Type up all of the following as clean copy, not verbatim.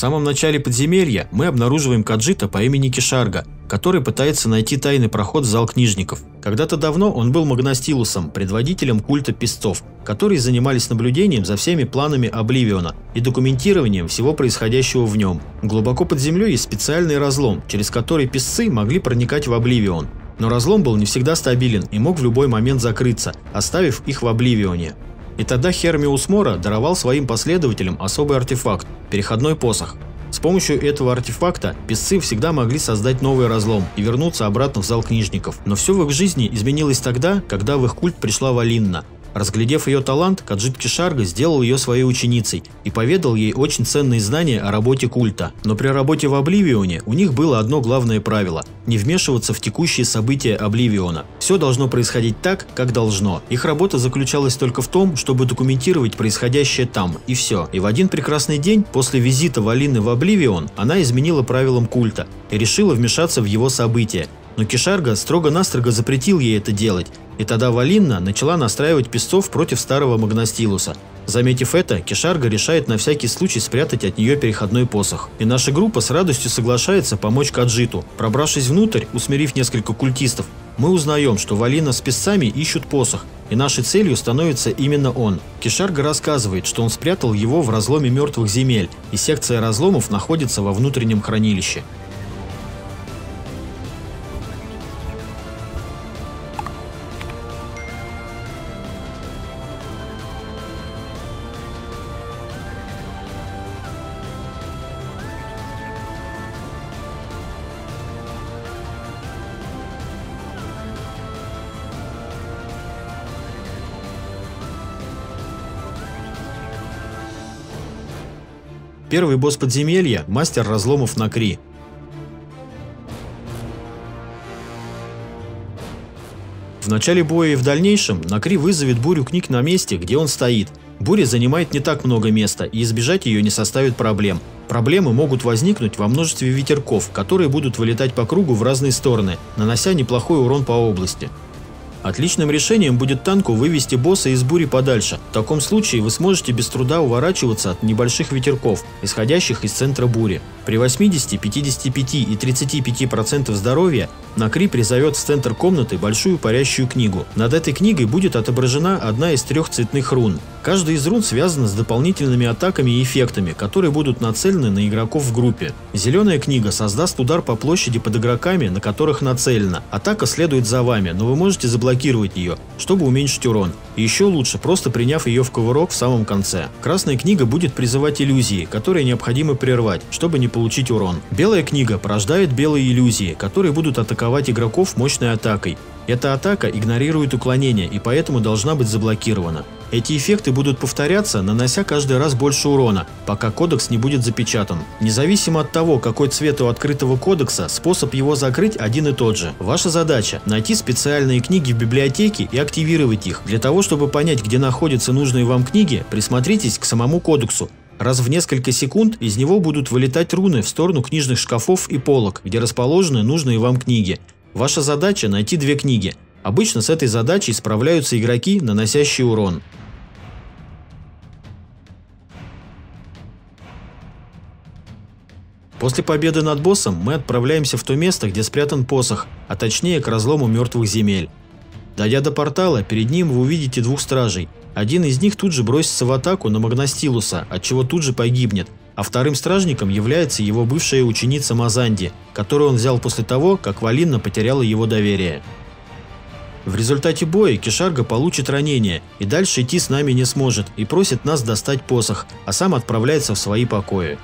самом начале подземелья мы обнаруживаем Каджита по имени Кишарга, который пытается найти тайный проход в зал книжников. Когда-то давно он был Магнастилусом, предводителем культа песцов, которые занимались наблюдением за всеми планами Обливиона и документированием всего происходящего в нем. Глубоко под землей есть специальный разлом, через который песцы могли проникать в Обливион. Но разлом был не всегда стабилен и мог в любой момент закрыться, оставив их в Обливионе. И тогда Хермиус Мора даровал своим последователям особый артефакт – переходной посох. С помощью этого артефакта песцы всегда могли создать новый разлом и вернуться обратно в зал книжников. Но все в их жизни изменилось тогда, когда в их культ пришла Валинна. Разглядев ее талант, Каджит Кишарга сделал ее своей ученицей и поведал ей очень ценные знания о работе культа. Но при работе в Обливионе у них было одно главное правило – не вмешиваться в текущие события Обливиона. Все должно происходить так, как должно. Их работа заключалась только в том, чтобы документировать происходящее там, и все. И в один прекрасный день, после визита Валины в Обливион, она изменила правилам культа и решила вмешаться в его события. Но Кишарга строго-настрого запретил ей это делать, и тогда Валинна начала настраивать песцов против старого Магнастилуса. Заметив это, Кишарга решает на всякий случай спрятать от нее переходной посох. И наша группа с радостью соглашается помочь Каджиту. Пробравшись внутрь, усмирив несколько культистов, мы узнаем, что Валина с песцами ищут посох, и нашей целью становится именно он. Кишарга рассказывает, что он спрятал его в разломе мертвых земель, и секция разломов находится во внутреннем хранилище. Первый босс подземелья – мастер разломов Накри. В начале боя и в дальнейшем Накри вызовет бурю книг на месте, где он стоит. Буря занимает не так много места, и избежать ее не составит проблем. Проблемы могут возникнуть во множестве ветерков, которые будут вылетать по кругу в разные стороны, нанося неплохой урон по области. Отличным решением будет танку вывести босса из бури подальше. В таком случае вы сможете без труда уворачиваться от небольших ветерков, исходящих из центра бури. При 80, 55 и 35% здоровья Накри призовет в центр комнаты большую парящую книгу. Над этой книгой будет отображена одна из 3 цветных рун. Каждая из рун связана с дополнительными атаками и эффектами, которые будут нацелены на игроков в группе. Зеленая книга создаст удар по площади под игроками, на которых нацелена. Атака следует за вами, но вы можете заблокировать ее, чтобы уменьшить урон. И еще лучше, просто приняв ее в кувырок в самом конце. Красная книга будет призывать иллюзии, которые необходимо прервать, чтобы не получить урон. Белая книга порождает белые иллюзии, которые будут атаковать игроков мощной атакой. Эта атака игнорирует уклонение и поэтому должна быть заблокирована. Эти эффекты будут повторяться, нанося каждый раз больше урона, пока кодекс не будет запечатан. Независимо от того, какой цвет у открытого кодекса, способ его закрыть один и тот же. Ваша задача – найти специальные книги в библиотеке и активировать их. Для того, чтобы понять, где находятся нужные вам книги, присмотритесь к самому кодексу. Раз в несколько секунд из него будут вылетать руны в сторону книжных шкафов и полок, где расположены нужные вам книги. Ваша задача – найти 2 книги. Обычно с этой задачей справляются игроки, наносящие урон. После победы над боссом мы отправляемся в то место, где спрятан посох, а точнее к разлому мертвых земель. Дойдя до портала, перед ним вы увидите 2 стражей. Один из них тут же бросится в атаку на Магнастилуса, отчего тут же погибнет, а вторым стражником является его бывшая ученица Мазанди, которую он взял после того, как Валинна потеряла его доверие. В результате боя Кишарга получит ранение и дальше идти с нами не сможет и просит нас достать посох, а сам отправляется в свои покои.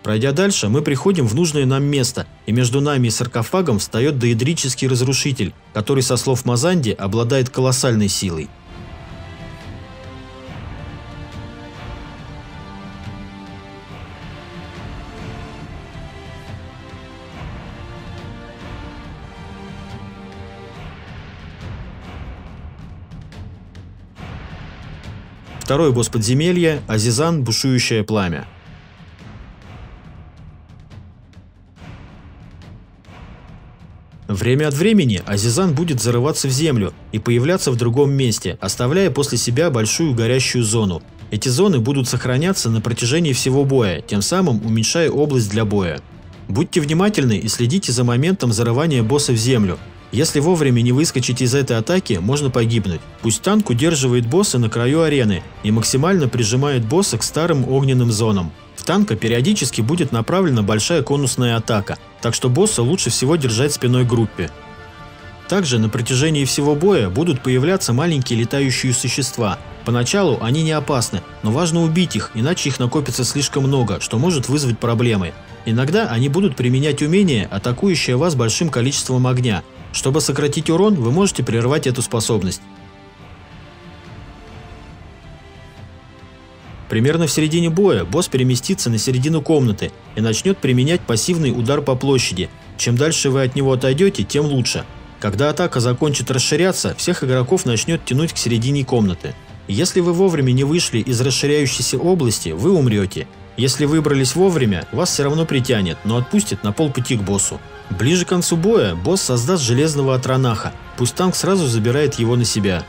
Пройдя дальше, мы приходим в нужное нам место, и между нами и саркофагом встает доэдрический разрушитель, который, со слов Мазанди, обладает колоссальной силой. Второй босс подземелья – Азизан, бушующее пламя. Время от времени Азизан будет зарываться в землю и появляться в другом месте, оставляя после себя большую горящую зону. Эти зоны будут сохраняться на протяжении всего боя, тем самым уменьшая область для боя. Будьте внимательны и следите за моментом зарывания босса в землю. Если вовремя не выскочить из этой атаки, можно погибнуть. Пусть танк удерживает босса на краю арены и максимально прижимает босса к старым огненным зонам. В танка периодически будет направлена большая конусная атака, так что босса лучше всего держать спиной к группе. Также на протяжении всего боя будут появляться маленькие летающие существа. Поначалу они не опасны, но важно убить их, иначе их накопится слишком много, что может вызвать проблемы. Иногда они будут применять умение, атакующее вас большим количеством огня. Чтобы сократить урон, вы можете прервать эту способность. Примерно в середине боя босс переместится на середину комнаты и начнет применять пассивный удар по площади. Чем дальше вы от него отойдете, тем лучше. Когда атака закончит расширяться, всех игроков начнет тянуть к середине комнаты. Если вы вовремя не вышли из расширяющейся области, вы умрете. Если выбрались вовремя, вас все равно притянет, но отпустит на полпути к боссу. Ближе к концу боя босс создаст железного Атронаха, пусть танк сразу забирает его на себя.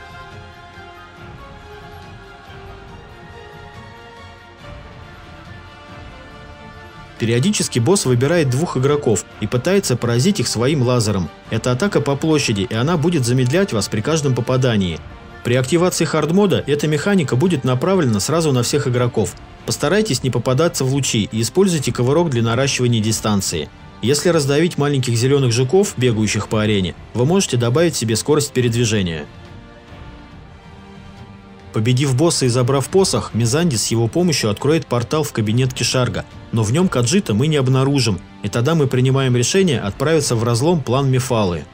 Периодически босс выбирает двух игроков и пытается поразить их своим лазером. Это атака по площади, и она будет замедлять вас при каждом попадании. При активации хардмода эта механика будет направлена сразу на всех игроков. Постарайтесь не попадаться в лучи и используйте ковырок для наращивания дистанции. Если раздавить маленьких зеленых жуков, бегающих по арене, вы можете добавить себе скорость передвижения. Победив босса и забрав посох, Мизанди с его помощью откроет портал в кабинет Кишарга, но в нем Каджита мы не обнаружим, и тогда мы принимаем решение отправиться в разлом план Мефалы.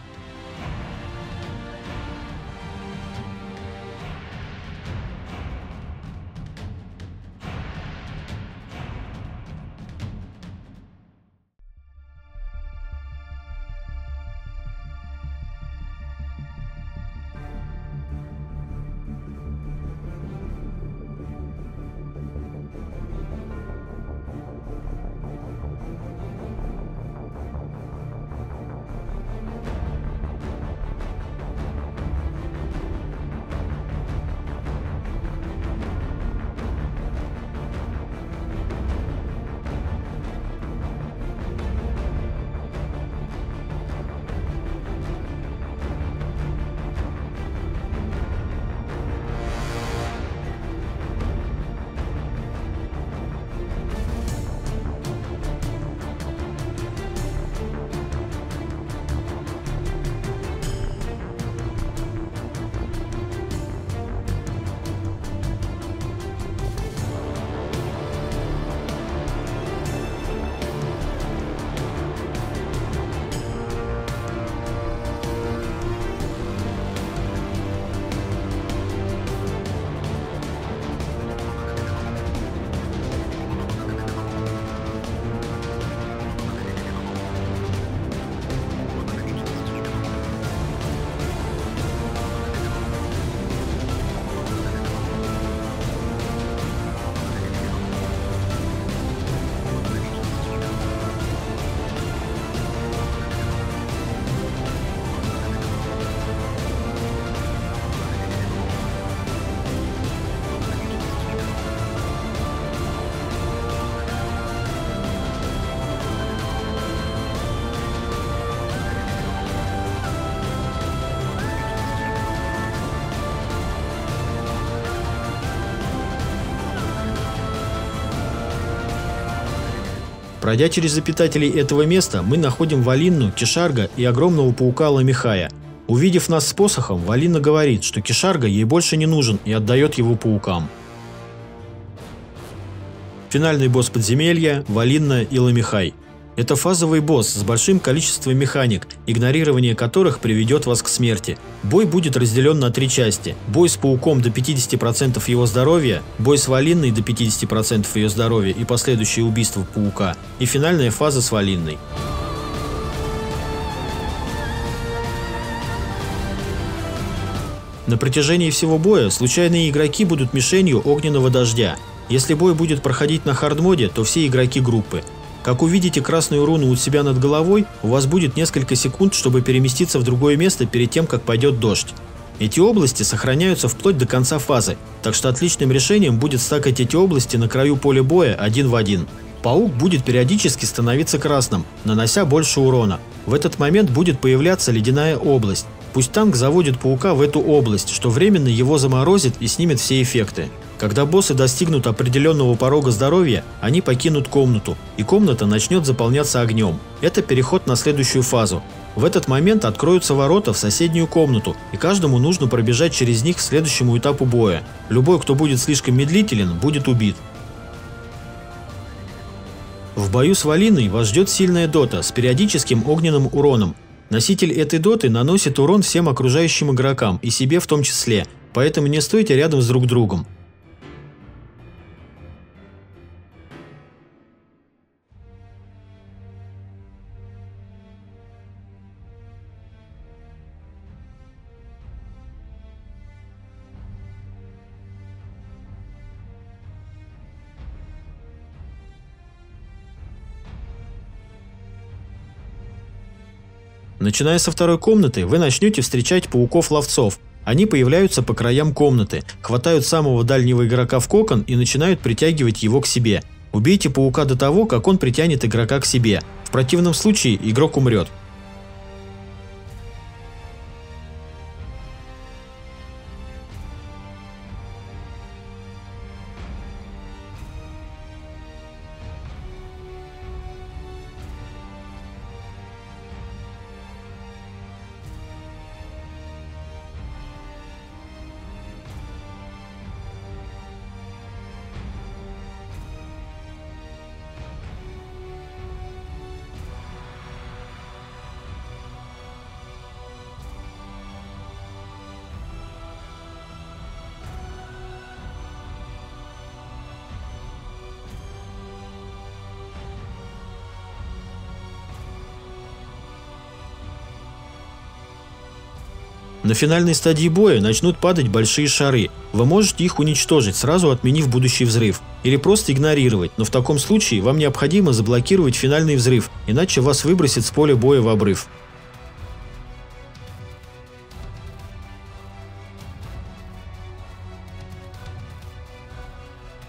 Пройдя через обитателей этого места, мы находим Валинну, Кишарга и огромного паука Ламихая. Увидев нас с посохом, Валинна говорит, что Кишарга ей больше не нужен и отдает его паукам. Финальный босс подземелья – Валинна и Ламихай. Это фазовый босс с большим количеством механик, игнорирование которых приведет вас к смерти. Бой будет разделен на 3 части. Бой с пауком до 50% его здоровья, бой с Валинной до 50% ее здоровья и последующее убийство паука, и финальная фаза с Валинной. На протяжении всего боя случайные игроки будут мишенью огненного дождя. Если бой будет проходить на хардмоде, то все игроки группы. Как увидите красную руну у себя над головой, у вас будет несколько секунд, чтобы переместиться в другое место перед тем, как пойдет дождь. Эти области сохраняются вплоть до конца фазы, так что отличным решением будет стакать эти области на краю поля боя 1 в 1. Паук будет периодически становиться красным, нанося больше урона. В этот момент будет появляться ледяная область. Пусть танк заводит паука в эту область, что временно его заморозит и снимет все эффекты. Когда боссы достигнут определенного порога здоровья, они покинут комнату, и комната начнет заполняться огнем. Это переход на следующую фазу. В этот момент откроются ворота в соседнюю комнату, и каждому нужно пробежать через них к следующему этапу боя. Любой, кто будет слишком медлителен, будет убит. В бою с Валиной вас ждет сильная дота с периодическим огненным уроном. Носитель этой доты наносит урон всем окружающим игрокам, и себе в том числе, поэтому не стойте рядом с друг другом. Начиная со второй комнаты, вы начнете встречать пауков-ловцов. Они появляются по краям комнаты, хватают самого дальнего игрока в кокон и начинают притягивать его к себе. Убейте паука до того, как он притянет игрока к себе. В противном случае игрок умрет. На финальной стадии боя начнут падать большие шары. Вы можете их уничтожить, сразу отменив будущий взрыв. Или просто игнорировать, но в таком случае вам необходимо заблокировать финальный взрыв, иначе вас выбросит с поля боя в обрыв.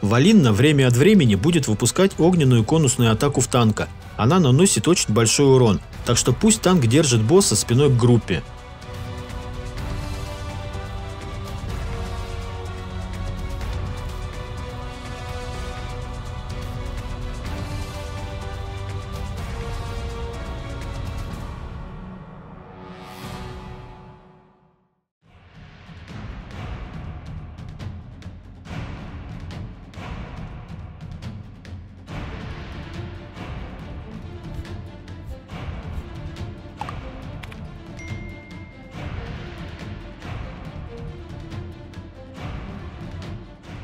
Валинна время от времени будет выпускать огненную конусную атаку в танка. Она наносит очень большой урон, так что пусть танк держит босса спиной к группе.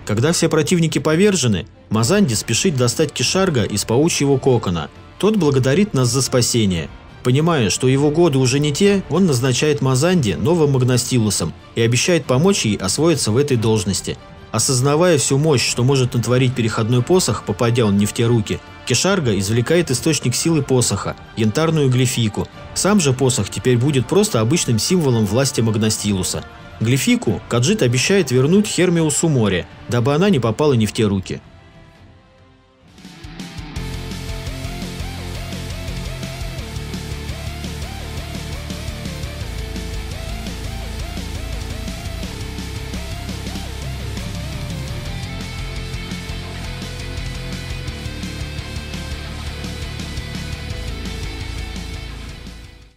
Когда все противники повержены, Мазанди спешит достать Кишарга из паучьего кокона. Тот благодарит нас за спасение. Понимая, что его годы уже не те, он назначает Мазанди новым Магнастилусом и обещает помочь ей освоиться в этой должности. Осознавая всю мощь, что может натворить переходной посох, попадя он не в те руки, Кишарга извлекает источник силы посоха – янтарную глифику. Сам же посох теперь будет просто обычным символом власти Магнастилуса. Глифику Каджит обещает вернуть Хермиусу море, дабы она не попала не в те руки.